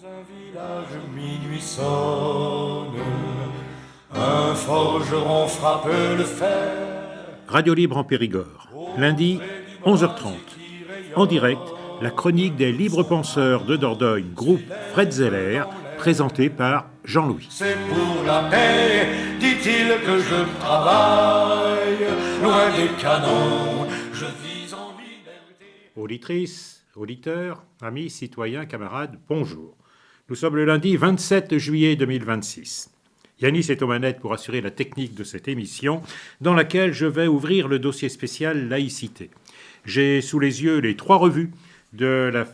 Un village minuit sonne, un forgeron frappe le fer. Radio Libre en Périgord, lundi 11h30. En direct, la chronique des libres penseurs de Dordogne, groupe Fred Zeller, présentée par Jean-Louis. C'est pour la paix, dit-il, que je travaille, loin des canons, je vis en liberté. Auditrices, auditeurs, amis, citoyens, camarades, bonjour. Nous sommes le lundi 27 juillet 2026. Yanis est aux manettes pour assurer la technique de cette émission, dans laquelle je vais ouvrir le dossier spécial laïcité. J'ai sous les yeux les 3 revues de la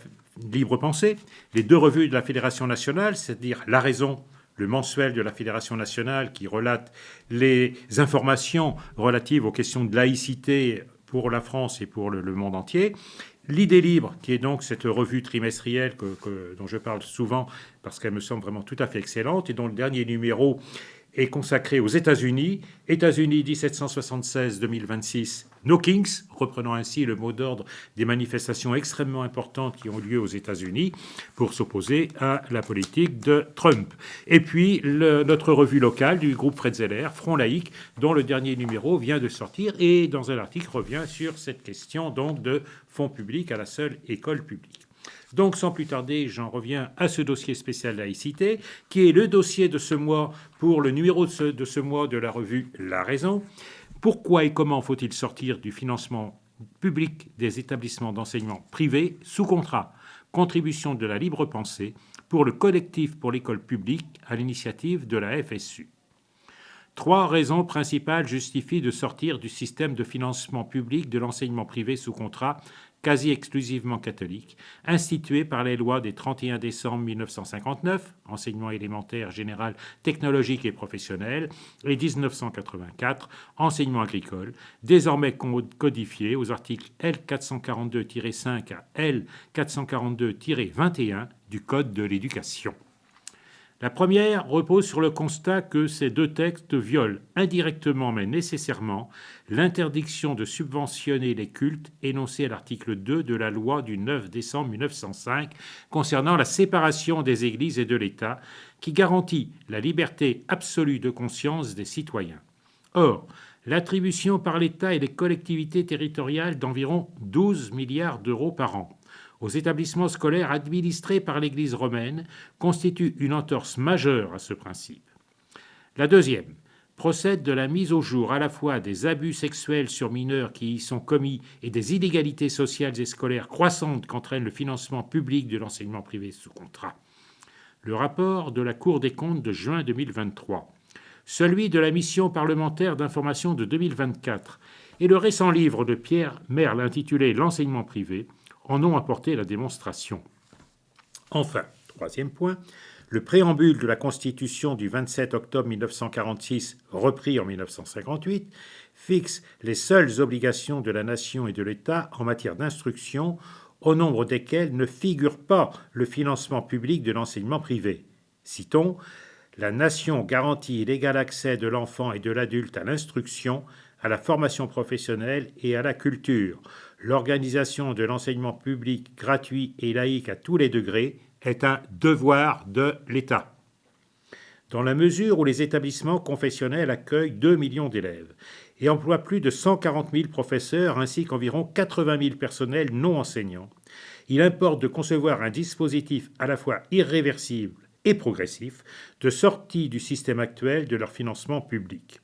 Libre Pensée, les 2 revues de la Fédération nationale, c'est-à-dire La Raison, le mensuel de la Fédération nationale qui relate les informations relatives aux questions de laïcité pour la France et pour le monde entier. L'Idée libre, qui est donc cette revue trimestrielle dont je parle souvent parce qu'elle me semble vraiment tout à fait excellente et dont le dernier numéro est consacré aux États-Unis. États-Unis 1776-2026, No Kings, reprenant ainsi le mot d'ordre des manifestations extrêmement importantes qui ont lieu aux États-Unis pour s'opposer à la politique de Trump. Et puis notre revue locale du groupe Fred Zeller, Front laïque, dont le dernier numéro vient de sortir et dans un article revient sur cette question donc de fonds publics à la seule école publique. Donc, sans plus tarder, j'en reviens à ce dossier spécial laïcité, qui est le dossier de ce mois pour le numéro de ce mois de la revue La Raison. Pourquoi et comment faut-il sortir du financement public des établissements d'enseignement privés sous contrat? Contribution de la libre pensée pour le collectif pour l'école publique à l'initiative de la FSU. 3 raisons principales justifient de sortir du système de financement public de l'enseignement privé sous contrat quasi exclusivement catholique, institué par les lois des 31 décembre 1959, enseignement élémentaire, général, technologique et professionnel, et 1984, enseignement agricole, désormais codifié aux articles L442-5 à L442-21 du Code de l'éducation. La première repose sur le constat que ces 2 textes violent indirectement mais nécessairement l'interdiction de subventionner les cultes énoncée à l'article 2 de la loi du 9 décembre 1905 concernant la séparation des églises et de l'État qui garantit la liberté absolue de conscience des citoyens. Or, l'attribution par l'État et les collectivités territoriales d'environ 12 milliards d'euros par an aux établissements scolaires administrés par l'Église romaine constitue une entorse majeure à ce principe. La deuxième procède de la mise au jour à la fois des abus sexuels sur mineurs qui y sont commis et des inégalités sociales et scolaires croissantes qu'entraîne le financement public de l'enseignement privé sous contrat. Le rapport de la Cour des comptes de juin 2023, celui de la mission parlementaire d'information de 2024 et le récent livre de Pierre Merle intitulé « L'enseignement privé » en ont apporté la démonstration. Enfin, 3e point, le préambule de la Constitution du 27 octobre 1946, repris en 1958, fixe les seules obligations de la nation et de l'État en matière d'instruction, au nombre desquelles ne figure pas le financement public de l'enseignement privé. Citons, « La nation garantit l'égal accès de l'enfant et de l'adulte à l'instruction, à la formation professionnelle et à la culture. L'organisation de l'enseignement public gratuit et laïque à tous les degrés est un devoir de l'État. » Dans la mesure où les établissements confessionnels accueillent 2 millions d'élèves et emploient plus de 140 000 professeurs ainsi qu'environ 80 000 personnels non enseignants, il importe de concevoir un dispositif à la fois irréversible et progressif de sortie du système actuel de leur financement public.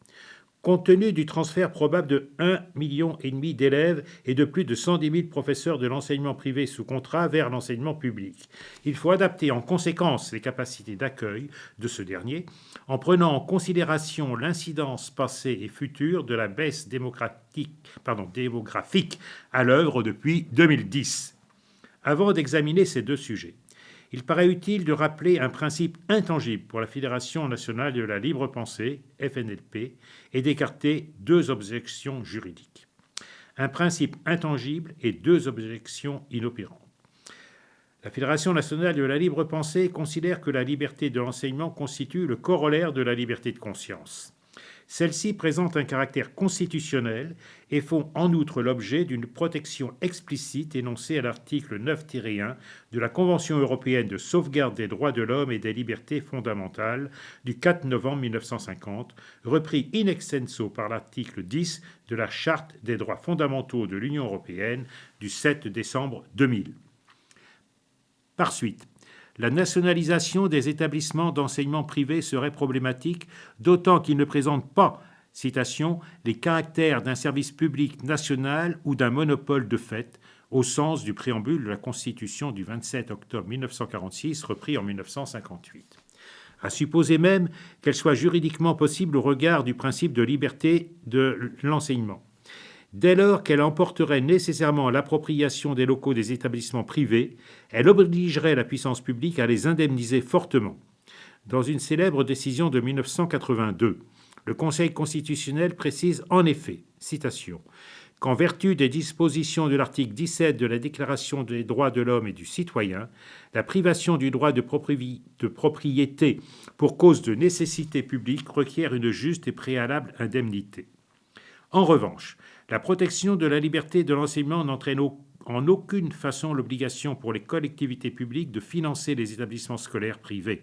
Compte tenu du transfert probable de 1,5 million d'élèves et de plus de 110 000 professeurs de l'enseignement privé sous contrat vers l'enseignement public, il faut adapter en conséquence les capacités d'accueil de ce dernier en prenant en considération l'incidence passée et future de la baisse démographique à l'œuvre depuis 2010. Avant d'examiner ces 2 sujets, il paraît utile de rappeler un principe intangible pour la Fédération nationale de la libre pensée, FNLP, et d'écarter 2 objections juridiques. Un principe intangible et 2 objections inopérantes. La Fédération nationale de la libre pensée considère que la liberté de l'enseignement constitue le corollaire de la liberté de conscience. Celles-ci présentent un caractère constitutionnel et font en outre l'objet d'une protection explicite énoncée à l'article 9-1 de la Convention européenne de sauvegarde des droits de l'homme et des libertés fondamentales du 4 novembre 1950, repris in extenso par l'article 10 de la Charte des droits fondamentaux de l'Union européenne du 7 décembre 2000. Par suite, la nationalisation des établissements d'enseignement privés serait problématique, d'autant qu'ils ne présentent pas, citation, les caractères d'un service public national ou d'un monopole de fait, au sens du préambule de la Constitution du 27 octobre 1946, repris en 1958. À supposer même qu'elle soit juridiquement possible au regard du principe de liberté de l'enseignement. Dès lors qu'elle emporterait nécessairement l'appropriation des locaux des établissements privés, elle obligerait la puissance publique à les indemniser fortement. Dans une célèbre décision de 1982, le Conseil constitutionnel précise en effet, citation, qu'en vertu des dispositions de l'article 17 de la Déclaration des droits de l'homme et du citoyen, la privation du droit de propriété pour cause de nécessité publique requiert une juste et préalable indemnité. En revanche, la protection de la liberté de l'enseignement n'entraîne en aucune façon l'obligation pour les collectivités publiques de financer les établissements scolaires privés.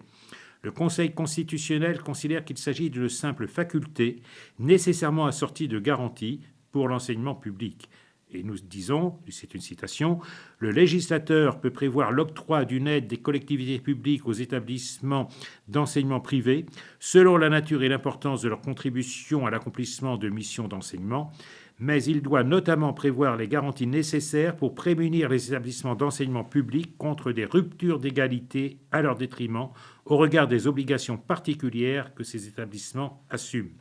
Le Conseil constitutionnel considère qu'il s'agit d'une simple faculté nécessairement assortie de garanties pour l'enseignement public. Et nous disons, c'est une citation, « Le législateur peut prévoir l'octroi d'une aide des collectivités publiques aux établissements d'enseignement privé selon la nature et l'importance de leur contribution à l'accomplissement de missions d'enseignement, mais il doit notamment prévoir les garanties nécessaires pour prémunir les établissements d'enseignement public contre des ruptures d'égalité à leur détriment au regard des obligations particulières que ces établissements assument. »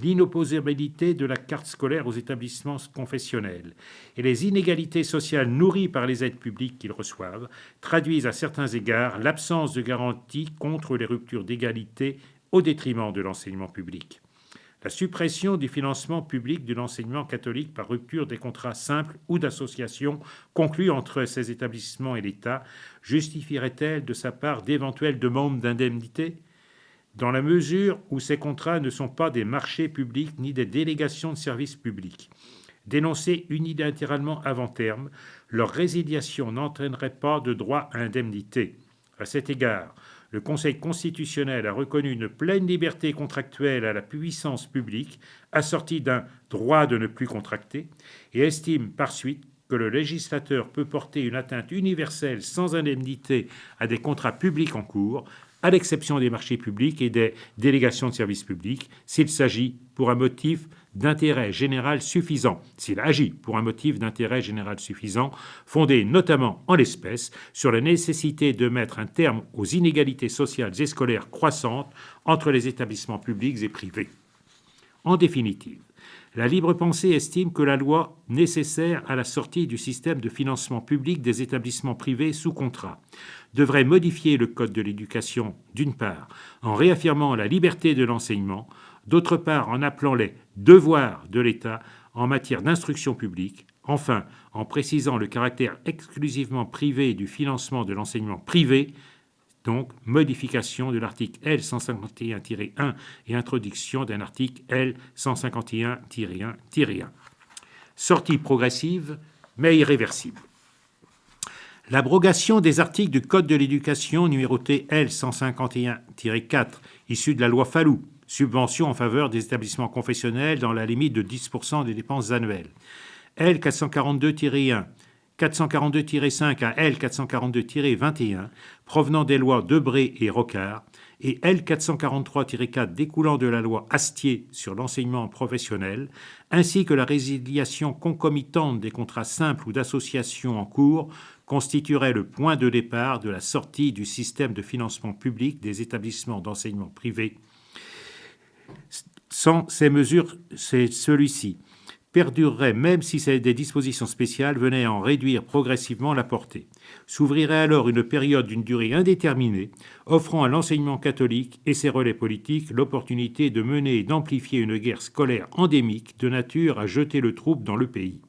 L'inopposabilité de la carte scolaire aux établissements confessionnels et les inégalités sociales nourries par les aides publiques qu'ils reçoivent traduisent à certains égards l'absence de garantie contre les ruptures d'égalité au détriment de l'enseignement public. La suppression du financement public de l'enseignement catholique par rupture des contrats simples ou d'association conclus entre ces établissements et l'État justifierait-elle de sa part d'éventuelles demandes d'indemnité ? Dans la mesure où ces contrats ne sont pas des marchés publics ni des délégations de services publics. Dénoncés unilatéralement avant terme, leur résiliation n'entraînerait pas de droit à indemnité. À cet égard, le Conseil constitutionnel a reconnu une pleine liberté contractuelle à la puissance publique, assortie d'un droit de ne plus contracter, et estime par suite que le législateur peut porter une atteinte universelle sans indemnité à des contrats publics en cours, à l'exception des marchés publics et des délégations de services publics, s'il s'agit pour un motif d'intérêt général suffisant, s'il agit pour un motif d'intérêt général suffisant, fondé notamment en l'espèce sur la nécessité de mettre un terme aux inégalités sociales et scolaires croissantes entre les établissements publics et privés. En définitive, la libre pensée estime que la loi nécessaire à la sortie du système de financement public des établissements privés sous contrat devrait modifier le Code de l'éducation, d'une part, en réaffirmant la liberté de l'enseignement, d'autre part, en appelant les devoirs de l'État en matière d'instruction publique, enfin, en précisant le caractère exclusivement privé du financement de l'enseignement privé, donc modification de l'article L. 151-1 et introduction d'un article L. 151-1-1. Sortie progressive, mais irréversible. L'abrogation des articles du Code de l'éducation numérotés L. 151-4, issus de la loi Fallou, subvention en faveur des établissements confessionnels dans la limite de 10% des dépenses annuelles, L. 442-1, 442-5 à L. 442-21, provenant des lois Debré et Rocard, et L. 443-4 découlant de la loi Astier sur l'enseignement professionnel, ainsi que la résiliation concomitante des contrats simples ou d'associations en cours, constituerait le point de départ de la sortie du système de financement public des établissements d'enseignement privé. Sans ces mesures, celui-ci perdurerait même si des dispositions spéciales venaient à en réduire progressivement la portée. S'ouvrirait alors une période d'une durée indéterminée, offrant à l'enseignement catholique et ses relais politiques l'opportunité de mener et d'amplifier une guerre scolaire endémique de nature à jeter le trouble dans le pays.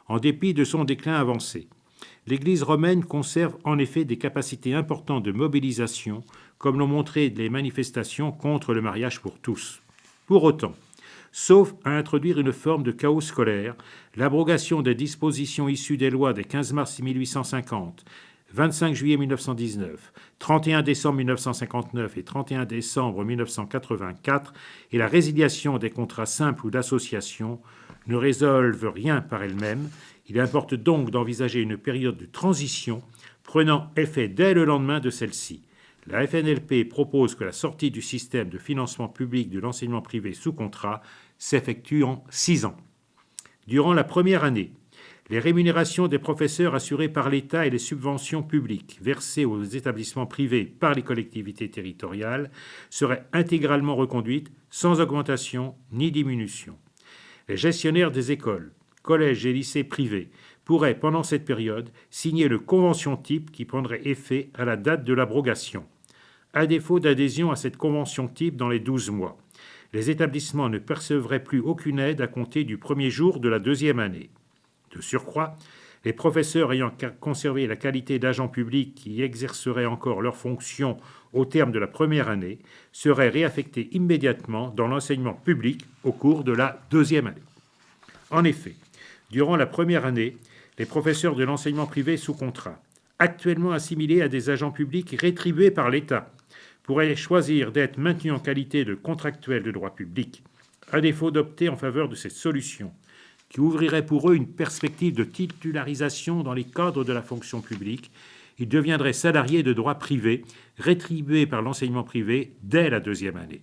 En dépit de son déclin avancé, l'Église romaine conserve en effet des capacités importantes de mobilisation, comme l'ont montré les manifestations contre le mariage pour tous. Pour autant, sauf à introduire une forme de chaos scolaire, l'abrogation des dispositions issues des lois des 15 mars 1850, 25 juillet 1919, 31 décembre 1959 et 31 décembre 1984 et la résiliation des contrats simples ou d'association ne résolvent rien par elles-mêmes. Il importe donc d'envisager une période de transition prenant effet dès le lendemain de celle-ci. La FNLP propose que la sortie du système de financement public de l'enseignement privé sous contrat s'effectue en 6 ans. Durant la première année, les rémunérations des professeurs assurées par l'État et les subventions publiques versées aux établissements privés par les collectivités territoriales seraient intégralement reconduites sans augmentation ni diminution. Les gestionnaires des écoles, collèges et lycées privés pourraient, pendant cette période, signer le convention type qui prendrait effet à la date de l'abrogation. À défaut d'adhésion à cette convention type dans les 12 mois, les établissements ne percevraient plus aucune aide à compter du premier jour de la deuxième année. De surcroît, les professeurs ayant conservé la qualité d'agents publics qui exerceraient encore leurs fonctions au terme de la première année seraient réaffectés immédiatement dans l'enseignement public au cours de la deuxième année. En effet, durant la première année, les professeurs de l'enseignement privé sous contrat, actuellement assimilés à des agents publics rétribués par l'État, pourraient choisir d'être maintenus en qualité de contractuels de droit public, à défaut d'opter en faveur de cette solution, qui ouvrirait pour eux une perspective de titularisation dans les cadres de la fonction publique. Ils deviendraient salariés de droit privé, rétribués par l'enseignement privé dès la deuxième année.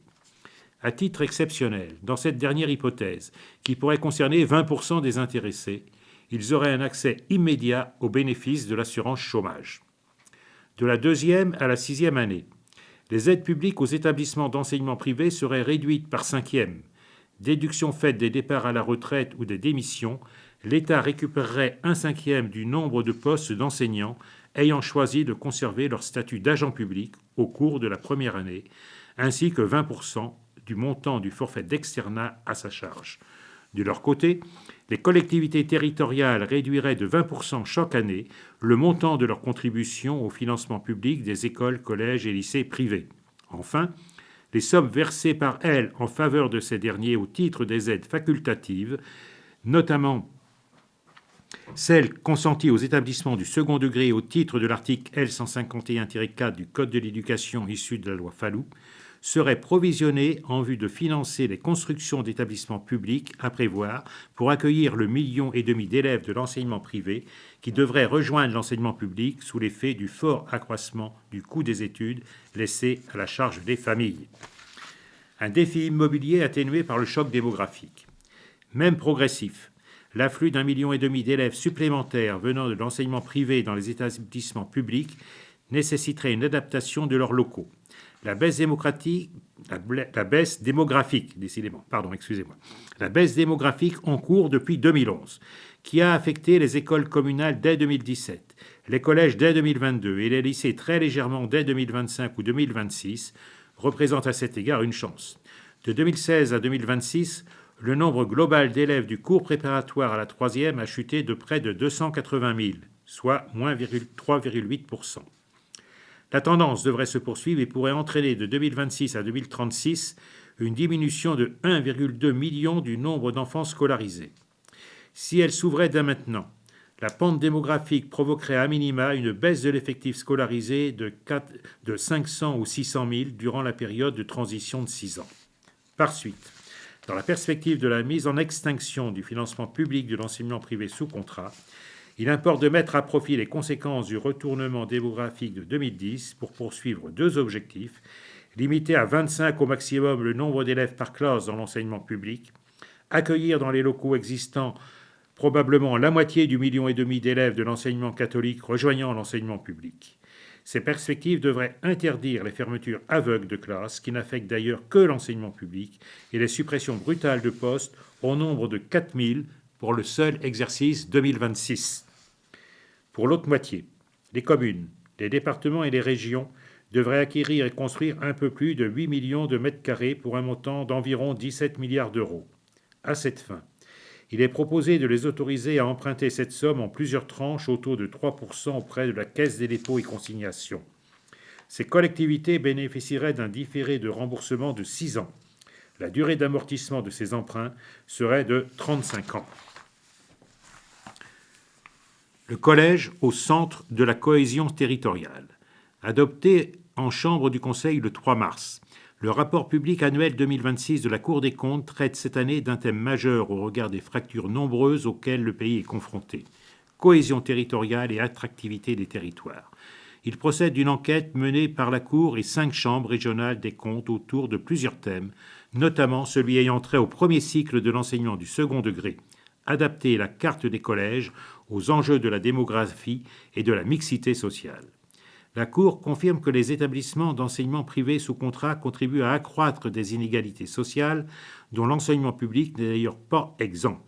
À titre exceptionnel, dans cette dernière hypothèse, qui pourrait concerner 20% des intéressés, ils auraient un accès immédiat aux bénéfices de l'assurance chômage. De la deuxième à la sixième année, les aides publiques aux établissements d'enseignement privé seraient réduites par cinquième. Déduction faite des départs à la retraite ou des démissions, l'État récupérerait un cinquième du nombre de postes d'enseignants ayant choisi de conserver leur statut d'agent public au cours de la première année, ainsi que 20% du montant du forfait d'externat à sa charge. De leur côté, les collectivités territoriales réduiraient de 20% chaque année le montant de leur contribution au financement public des écoles, collèges et lycées privés. Enfin, les sommes versées par elles en faveur de ces derniers au titre des aides facultatives, notamment celles consenties aux établissements du second degré au titre de l'article L151-4 du Code de l'éducation issu de la loi Fallou, seraient provisionnées en vue de financer les constructions d'établissements publics à prévoir pour accueillir le 1,5 million d'élèves de l'enseignement privé qui devraient rejoindre l'enseignement public sous l'effet du fort accroissement du coût des études laissé à la charge des familles. Un défi immobilier atténué par le choc démographique. Même progressif, l'afflux d'1,5 million d'élèves supplémentaires venant de l'enseignement privé dans les établissements publics nécessiterait une adaptation de leurs locaux. La baisse démographique en cours depuis 2011, qui a affecté les écoles communales dès 2017, les collèges dès 2022 et les lycées très légèrement dès 2025 ou 2026, représente à cet égard une chance. De 2016 à 2026, le nombre global d'élèves du cours préparatoire à la troisième a chuté de près de 280 000, soit moins 3,8%. La tendance devrait se poursuivre et pourrait entraîner de 2026 à 2036 une diminution de 1,2 million du nombre d'enfants scolarisés. Si elle s'ouvrait dès maintenant, la pente démographique provoquerait à minima une baisse de l'effectif scolarisé de 500 ou 600 000 durant la période de transition de 6 ans. Par suite, dans la perspective de la mise en extinction du financement public de l'enseignement privé sous contrat, il importe de mettre à profit les conséquences du retournement démographique de 2010 pour poursuivre deux objectifs: limiter à 25 au maximum le nombre d'élèves par classe dans l'enseignement public, accueillir dans les locaux existants probablement la moitié du 1,5 million d'élèves de l'enseignement catholique rejoignant l'enseignement public. Ces perspectives devraient interdire les fermetures aveugles de classes, qui n'affectent d'ailleurs que l'enseignement public, et les suppressions brutales de postes au nombre de 4 000 pour le seul exercice 2026. Pour l'autre moitié, les communes, les départements et les régions devraient acquérir et construire un peu plus de 8 millions de mètres carrés pour un montant d'environ 17 milliards d'euros. À cette fin, il est proposé de les autoriser à emprunter cette somme en plusieurs tranches au taux de 3% auprès de la Caisse des dépôts et consignations. Ces collectivités bénéficieraient d'un différé de remboursement de 6 ans, La durée d'amortissement de ces emprunts serait de 35 ans. Le collège au centre de la cohésion territoriale. Adopté en chambre du Conseil le 3 mars, le rapport public annuel 2026 de la Cour des comptes traite cette année d'un thème majeur au regard des fractures nombreuses auxquelles le pays est confronté. Cohésion territoriale et attractivité des territoires. Il procède d'une enquête menée par la Cour et 5 chambres régionales des comptes autour de plusieurs thèmes, notamment celui ayant trait au premier cycle de l'enseignement du second degré, adapter la carte des collèges aux enjeux de la démographie et de la mixité sociale. La Cour confirme que les établissements d'enseignement privé sous contrat contribuent à accroître des inégalités sociales dont l'enseignement public n'est d'ailleurs pas exempt.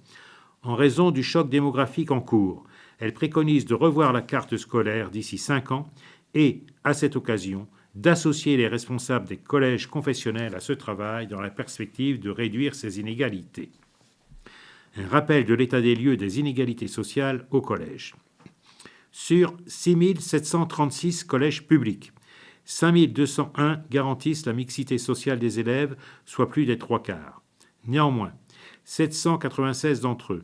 En raison du choc démographique en cours, elle préconise de revoir la carte scolaire d'ici 5 ans et, à cette occasion, d'associer les responsables des collèges confessionnels à ce travail dans la perspective de réduire ces inégalités. Un rappel de l'état des lieux des inégalités sociales au collège. Sur 6 736 collèges publics, 5 201 garantissent la mixité sociale des élèves, soit plus des 3/4. Néanmoins, 796 d'entre eux,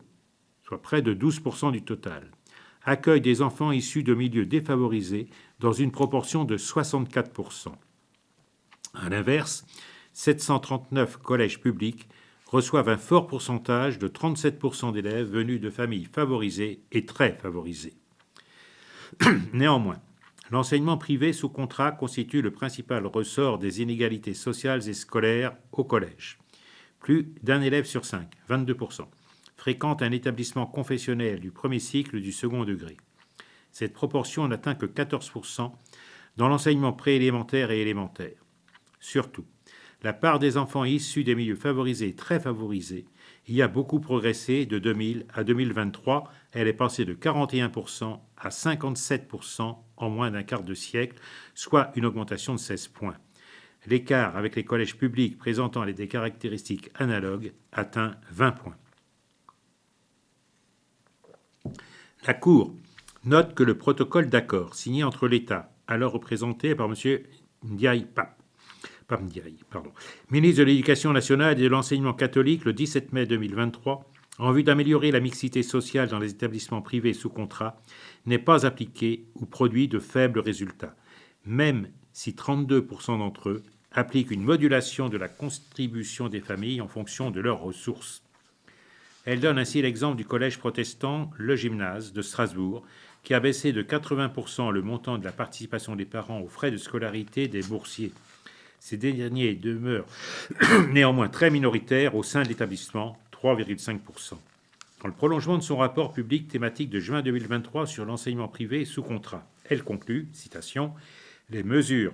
soit près de 12% du total, accueillent des enfants issus de milieux défavorisés dans une proportion de 64%. À l'inverse, 739 collèges publics reçoivent un fort pourcentage de 37% d'élèves venus de familles favorisées et très favorisées. Néanmoins, l'enseignement privé sous contrat constitue le principal ressort des inégalités sociales et scolaires au collège. Plus d'un élève sur 5, 22%, fréquente un établissement confessionnel du premier cycle du second degré. Cette proportion n'atteint que 14% dans l'enseignement préélémentaire et élémentaire. Surtout, la part des enfants issus des milieux favorisés et très favorisés y a beaucoup progressé de 2000 à 2023. Elle est passée de 41% à 57% en moins d'un quart de siècle, soit une augmentation de 16 points. L'écart avec les collèges publics présentant des caractéristiques analogues atteint 20 points. La Cour note que le protocole d'accord signé entre l'État, alors représenté par M. Ndiaye ministre de l'Éducation nationale et de l'enseignement catholique le 17 mai 2023, en vue d'améliorer la mixité sociale dans les établissements privés sous contrat, n'est pas appliqué ou produit de faibles résultats, même si 32% d'entre eux appliquent une modulation de la contribution des familles en fonction de leurs ressources. Elle donne ainsi l'exemple du collège protestant Le Gymnase de Strasbourg, qui a baissé de 80% le montant de la participation des parents aux frais de scolarité des boursiers. Ces derniers demeurent néanmoins très minoritaires au sein de l'établissement, 3,5%. Dans le prolongement de son rapport public thématique de juin 2023 sur l'enseignement privé sous contrat, elle conclut, citation, « Les mesures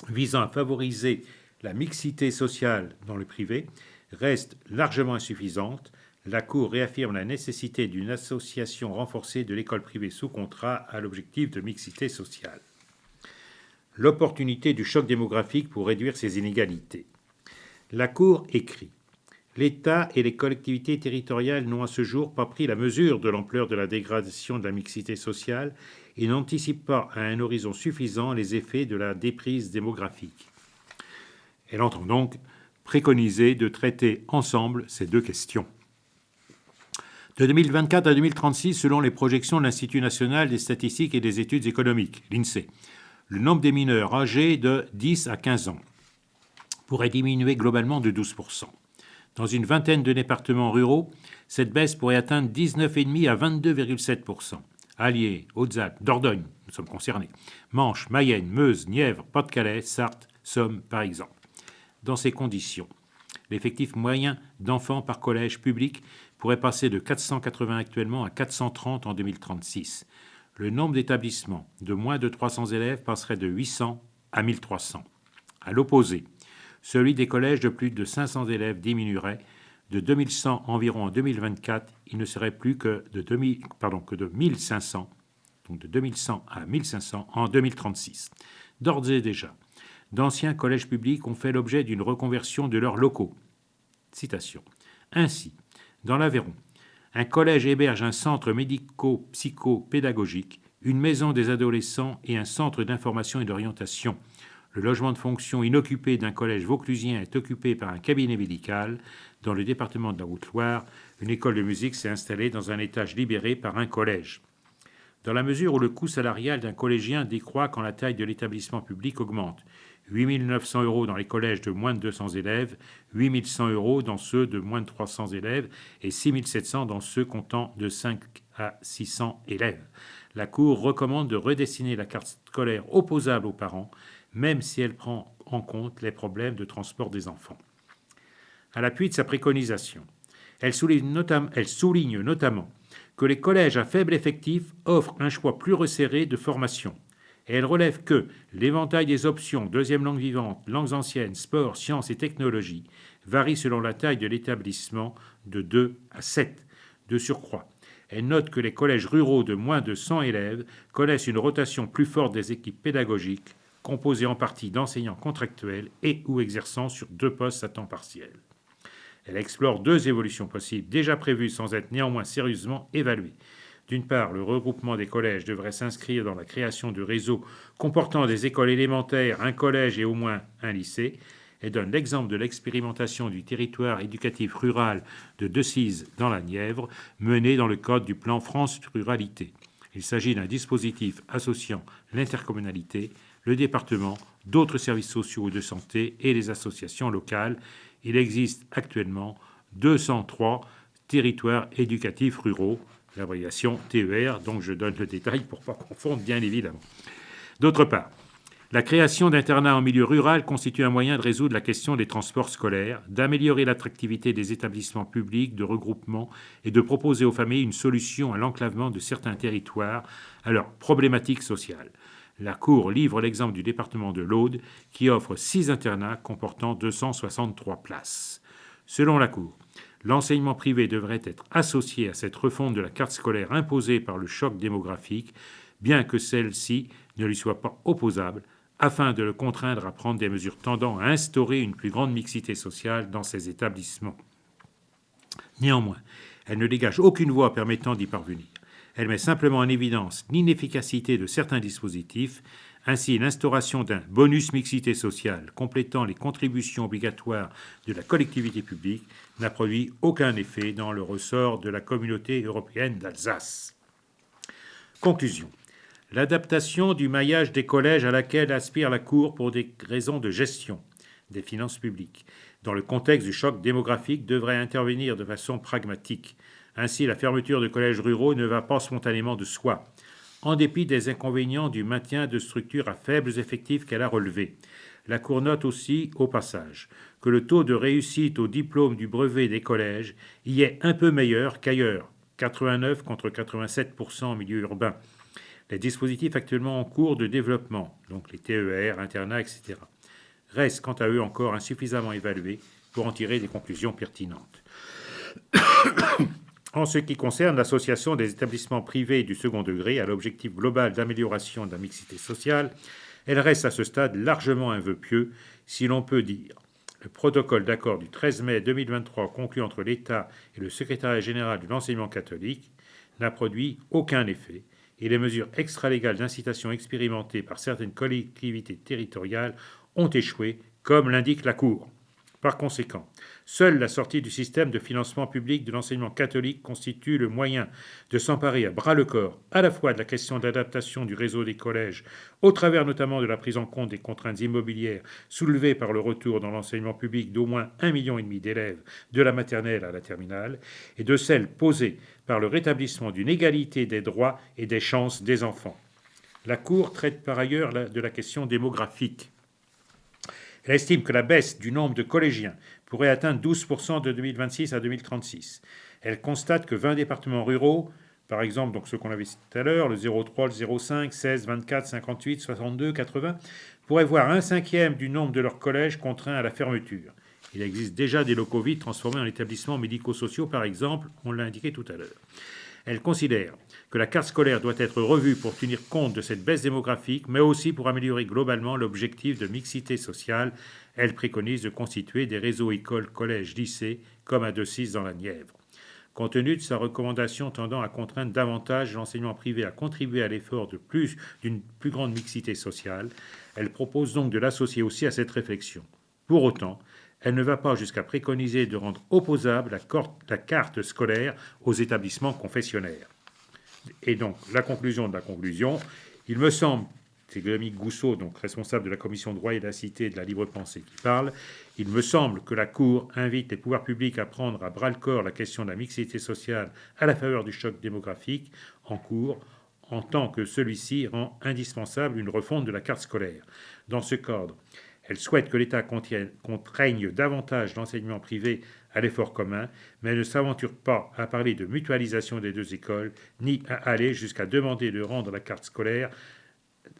visant à favoriser la mixité sociale dans le privé restent largement insuffisantes. La Cour réaffirme la nécessité d'une association renforcée de l'école privée sous contrat à l'objectif de mixité sociale. » L'opportunité du choc démographique pour réduire ces inégalités. La Cour écrit « L'État et les collectivités territoriales n'ont à ce jour pas pris la mesure de l'ampleur de la dégradation de la mixité sociale et n'anticipent pas à un horizon suffisant les effets de la déprise démographique. » Elle entend donc préconiser de traiter ensemble ces deux questions. De 2024 à 2036, selon les projections de l'Institut national des statistiques et des études économiques, l'INSEE, le nombre des mineurs âgés de 10 à 15 ans pourrait diminuer globalement de 12%. Dans une vingtaine de départements ruraux, cette baisse pourrait atteindre 19,5 à 22,7%. Allier, Hautes-Alpes, Dordogne, nous sommes concernés. Manche, Mayenne, Meuse, Nièvre, Pas-de-Calais, Sarthe, Somme, par exemple. Dans ces conditions, l'effectif moyen d'enfants par collège public pourrait passer de 480 actuellement à 430 en 2036. Le nombre d'établissements de moins de 300 élèves passerait de 800 à 1300. À l'opposé, celui des collèges de plus de 500 élèves diminuerait de 2100 environ en 2024. Il ne serait plus que de 1500, donc de 2100 à 1500 en 2036. D'ores et déjà, d'anciens collèges publics ont fait l'objet d'une reconversion de leurs locaux. Citation. Ainsi, dans l'Aveyron, un collège héberge un centre médico-psycho-pédagogique, une maison des adolescents et un centre d'information et d'orientation. Le logement de fonction inoccupé d'un collège vauclusien est occupé par un cabinet médical. Dans le département de la Haute-Loire, une école de musique s'est installée dans un étage libéré par un collège. Dans la mesure où le coût salarial d'un collégien décroît quand la taille de l'établissement public augmente, 8 900 € dans les collèges de moins de 200 élèves, 8 100 € dans ceux de moins de 300 élèves et 6 700 dans ceux comptant de 5 à 600 élèves. La Cour recommande de redessiner la carte scolaire opposable aux parents, même si elle prend en compte les problèmes de transport des enfants. À l'appui de sa préconisation, elle souligne notamment que les collèges à faible effectif offrent un choix plus resserré de formation. Et elle relève que l'éventail des options, deuxième langue vivante, langues anciennes, sport, sciences et technologies, varie selon la taille de l'établissement de 2 à 7. De surcroît, elle note que les collèges ruraux de moins de 100 élèves connaissent une rotation plus forte des équipes pédagogiques, composées en partie d'enseignants contractuels et ou exerçant sur 2 postes à temps partiel. Elle explore 2 évolutions possibles, déjà prévues sans être néanmoins sérieusement évaluées. D'une part, le regroupement des collèges devrait s'inscrire dans la création de réseaux comportant des écoles élémentaires, un collège et au moins un lycée, et donne l'exemple de l'expérimentation du territoire éducatif rural de Decize dans la Nièvre, menée dans le cadre du plan France Ruralité. Il s'agit d'un dispositif associant l'intercommunalité, le département, d'autres services sociaux ou de santé et les associations locales. Il existe actuellement 203 territoires éducatifs ruraux, l'abréviation TER, donc je donne le détail pour ne pas confondre, bien évidemment. D'autre part, la création d'internats en milieu rural constitue un moyen de résoudre la question des transports scolaires, d'améliorer l'attractivité des établissements publics de regroupement et de proposer aux familles une solution à l'enclavement de certains territoires à leurs problématiques sociales. La Cour livre l'exemple du département de l'Aude qui offre 6 internats comportant 263 places. Selon la Cour, l'enseignement privé devrait être associé à cette refonte de la carte scolaire imposée par le choc démographique, bien que celle-ci ne lui soit pas opposable, afin de le contraindre à prendre des mesures tendant à instaurer une plus grande mixité sociale dans ces établissements. Néanmoins, elle ne dégage aucune voie permettant d'y parvenir. Elle met simplement en évidence l'inefficacité de certains dispositifs. Ainsi, l'instauration d'un bonus mixité sociale complétant les contributions obligatoires de la collectivité publique n'a produit aucun effet dans le ressort de la communauté européenne d'Alsace. Conclusion. L'adaptation du maillage des collèges à laquelle aspire la Cour pour des raisons de gestion des finances publiques, dans le contexte du choc démographique, devrait intervenir de façon pragmatique. Ainsi, la fermeture de collèges ruraux ne va pas spontanément de soi, en dépit des inconvénients du maintien de structures à faibles effectifs qu'elle a relevés. La Cour note aussi, au passage, que le taux de réussite au diplôme du brevet des collèges y est un peu meilleur qu'ailleurs, 89 contre 87% en milieu urbain. Les dispositifs actuellement en cours de développement, donc les TER, internats, etc., restent quant à eux encore insuffisamment évalués pour en tirer des conclusions pertinentes. En ce qui concerne l'association des établissements privés du second degré à l'objectif global d'amélioration de la mixité sociale, elle reste à ce stade largement un vœu pieux, si l'on peut dire. Le protocole d'accord du 13 mai 2023 conclu entre l'État et le secrétariat général de l'enseignement catholique n'a produit aucun effet, et les mesures extralégales d'incitation expérimentées par certaines collectivités territoriales ont échoué, comme l'indique la Cour. Par conséquent, seule la sortie du système de financement public de l'enseignement catholique constitue le moyen de s'emparer à bras-le-corps à la fois de la question d'adaptation du réseau des collèges, au travers notamment de la prise en compte des contraintes immobilières soulevées par le retour dans l'enseignement public d'au moins 1,5 million d'élèves de la maternelle à la terminale, et de celle posée par le rétablissement d'une égalité des droits et des chances des enfants. La Cour traite par ailleurs de la question démographique. Elle estime que la baisse du nombre de collégiens pourrait atteindre 12% de 2026 à 2036. Elle constate que 20 départements ruraux, par exemple donc ceux qu'on avait cités tout à l'heure, le 03, le 05, 16, 24, 58, 62, 80, pourraient voir 1/5 du nombre de leurs collèges contraints à la fermeture. Il existe déjà des locaux vides transformés en établissements médico-sociaux, par exemple, on l'a indiqué tout à l'heure. Elle considère que la carte scolaire doit être revue pour tenir compte de cette baisse démographique, mais aussi pour améliorer globalement l'objectif de mixité sociale. Elle préconise de constituer des réseaux écoles, collèges, lycées, comme à Decize dans la Nièvre. compte tenu de sa recommandation tendant à contraindre davantage l'enseignement privé à contribuer à l'effort d'une plus grande mixité sociale. Elle propose donc de l'associer aussi à cette réflexion. Pour autant, elle ne va pas jusqu'à préconiser de rendre opposable la carte scolaire aux établissements confessionnels. Et donc, la conclusion de la conclusion, il me semble, c'est Dominique Gousseau, donc responsable de la commission droit et de la cité et de la libre pensée, qui parle, il me semble que la Cour invite les pouvoirs publics à prendre à bras-le-corps la question de la mixité sociale à la faveur du choc démographique en cours, en tant que celui-ci rend indispensable une refonte de la carte scolaire. Dans ce cadre, elle souhaite que l'État contraigne davantage l'enseignement privé à l'effort commun, mais elle ne s'aventure pas à parler de mutualisation des deux écoles, ni à aller jusqu'à demander de rendre la carte scolaire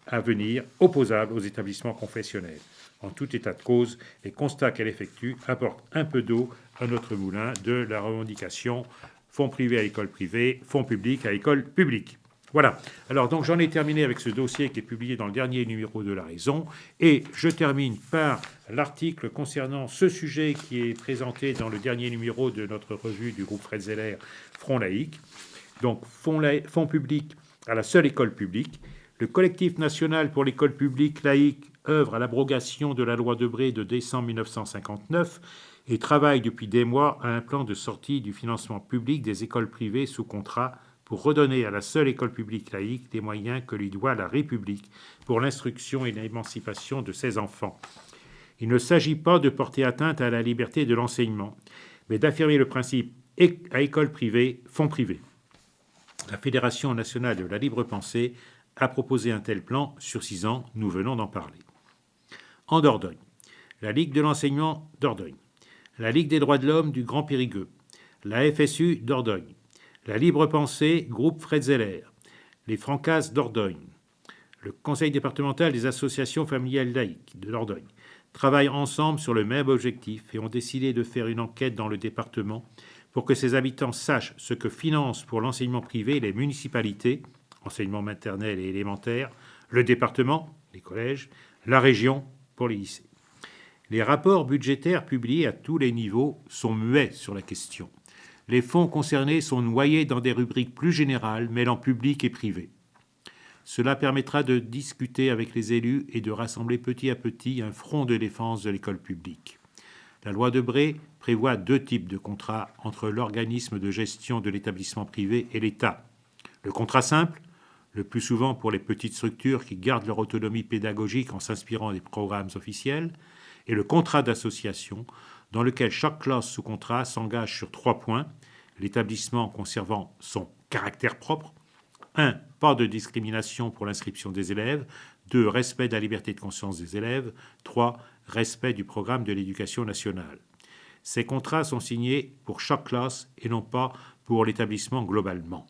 à venir opposable aux établissements confessionnels. En tout état de cause, les constats qu'elle effectue apportent un peu d'eau à notre moulin de la revendication fonds privés à école privée, fonds publics à école publique. Voilà. Alors, donc, j'en ai terminé avec ce dossier qui est publié dans le dernier numéro de La Raison. Et je termine par l'article concernant ce sujet qui est présenté dans le dernier numéro de notre revue du groupe Fred Zeller, Front laïque. Donc, fonds publics à la seule école publique. Le collectif national pour l'école publique laïque œuvre à l'abrogation de la loi Debré de décembre 1959 et travaille depuis des mois à un plan de sortie du financement public des écoles privées sous contrat pour redonner à la seule école publique laïque les moyens que lui doit la République pour l'instruction et l'émancipation de ses enfants. Il ne s'agit pas de porter atteinte à la liberté de l'enseignement, mais d'affirmer le principe à école privée, fonds privés. La Fédération nationale de la libre pensée a proposé un tel plan sur 6 ans, nous venons d'en parler. En Dordogne, la Ligue de l'enseignement Dordogne, la Ligue des droits de l'homme du Grand Périgueux, la FSU Dordogne, la Libre Pensée, groupe Fred Zeller, les Francas Dordogne, le Conseil départemental des associations familiales laïques de Dordogne travaillent ensemble sur le même objectif et ont décidé de faire une enquête dans le département pour que ses habitants sachent ce que financent pour l'enseignement privé les municipalités, enseignement maternel et élémentaire, le département, les collèges, la région pour les lycées. Les rapports budgétaires publiés à tous les niveaux sont muets sur la question. Les fonds concernés sont noyés dans des rubriques plus générales, mêlant public et privé. Cela permettra de discuter avec les élus et de rassembler petit à petit un front de défense de l'école publique. La loi Debré prévoit 2 types de contrats entre l'organisme de gestion de l'établissement privé et l'État. Le contrat simple, le plus souvent pour les petites structures qui gardent leur autonomie pédagogique en s'inspirant des programmes officiels, et le contrat d'association, dans lequel chaque classe sous contrat s'engage sur 3 points, l'établissement conservant son caractère propre, 1. Pas de discrimination pour l'inscription des élèves, 2. Respect de la liberté de conscience des élèves, 3. Respect du programme de l'éducation nationale. Ces contrats sont signés pour chaque classe et non pas pour l'établissement globalement.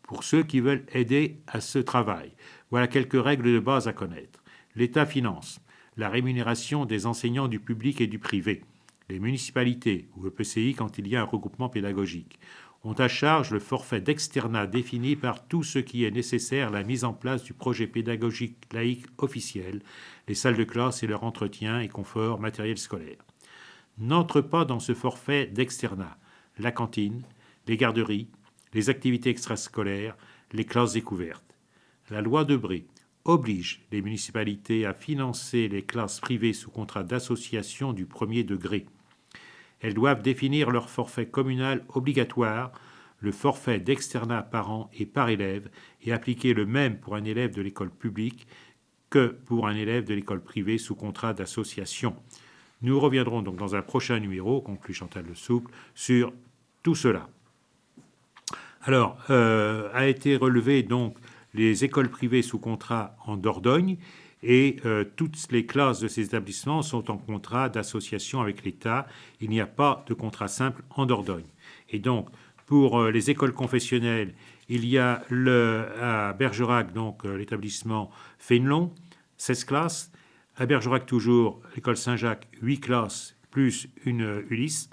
Pour ceux qui veulent aider à ce travail, voilà quelques règles de base à connaître. L'État finance la rémunération des enseignants du public et du privé. Les municipalités ou EPCI, quand il y a un regroupement pédagogique, ont à charge le forfait d'externat défini par tout ce qui est nécessaire à la mise en place du projet pédagogique laïque officiel, les salles de classe et leur entretien et confort matériel scolaire. N'entre pas dans ce forfait d'externat la cantine, les garderies, les activités extrascolaires, les classes découvertes. La loi Debré oblige les municipalités à financer les classes privées sous contrat d'association du premier degré. Elles doivent définir leur forfait communal obligatoire, le forfait d'externat par an et par élève, et appliquer le même pour un élève de l'école publique que pour un élève de l'école privée sous contrat d'association. Nous reviendrons donc dans un prochain numéro, conclut Chantal Le Souple, sur tout cela. Alors, a été relevé donc les écoles privées sous contrat en Dordogne et toutes les classes de ces établissements sont en contrat d'association avec l'État. Il n'y a pas de contrat simple en Dordogne. Et donc, pour les écoles confessionnelles, il y a à Bergerac, donc l'établissement Fénelon, 16 classes. À Bergerac toujours, l'école Saint-Jacques, 8 classes, plus une Ulysse.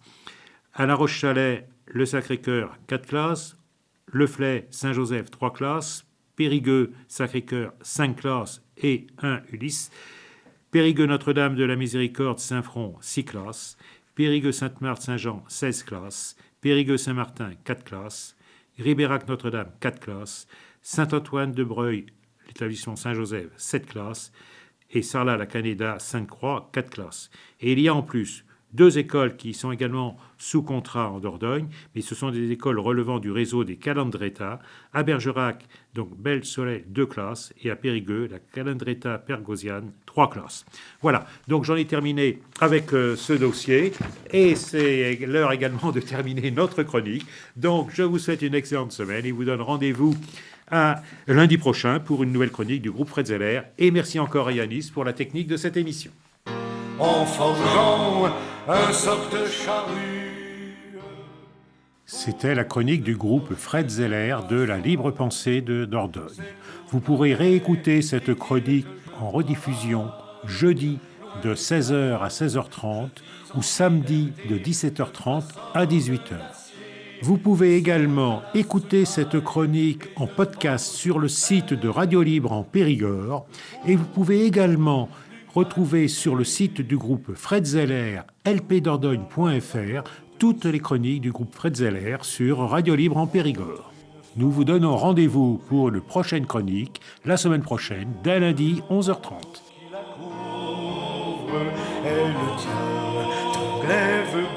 À La Roche-Chalais, le Sacré-Cœur, 4 classes. Le Flay, Saint-Joseph, 3 classes. Périgueux, Sacré-Cœur, 5 classes et 1 Ulysse. Périgueux, Notre-Dame de la Miséricorde, Saint-Front, 6 classes. Périgueux, Sainte-Marthe, Saint-Jean, 16 classes. Périgueux-Saint-Martin, 4 classes, Ribérac-Notre-Dame, 4 classes, Saint-Antoine-de-Breuil, l'établissement Saint-Joseph, 7 classes, et Sarlat-la-Canéda, Sainte-Croix, 4 classes. Et il y a en plus 2 écoles qui sont également sous contrat en Dordogne, mais ce sont des écoles relevant du réseau des Calandreta. À Bergerac, donc Belle-Soleil, 2 classes, et à Périgueux, la Calandreta Pergosiane, 3 classes. Voilà, donc j'en ai terminé avec ce dossier, et c'est l'heure également de terminer notre chronique. Donc je vous souhaite une excellente semaine et vous donne rendez-vous à lundi prochain pour une nouvelle chronique du groupe Fred Zeller. Et merci encore à Yanis pour la technique de cette émission. En forgeant un soc de charrue. C'était la chronique du groupe Fred Zeller de la Libre Pensée de Dordogne. Vous pourrez réécouter cette chronique en rediffusion jeudi de 16h à 16h30 ou samedi de 17h30 à 18h. Vous pouvez également écouter cette chronique en podcast sur le site de Radio Libre en Périgord et vous pouvez également retrouver sur le site du groupe Fred Zeller, lpdordogne.fr, toutes les chroniques du groupe Fred Zeller sur Radio Libre en Périgord. Nous vous donnons rendez-vous pour une prochaine chronique la semaine prochaine, dès lundi 11h30. Elle tient ton glaive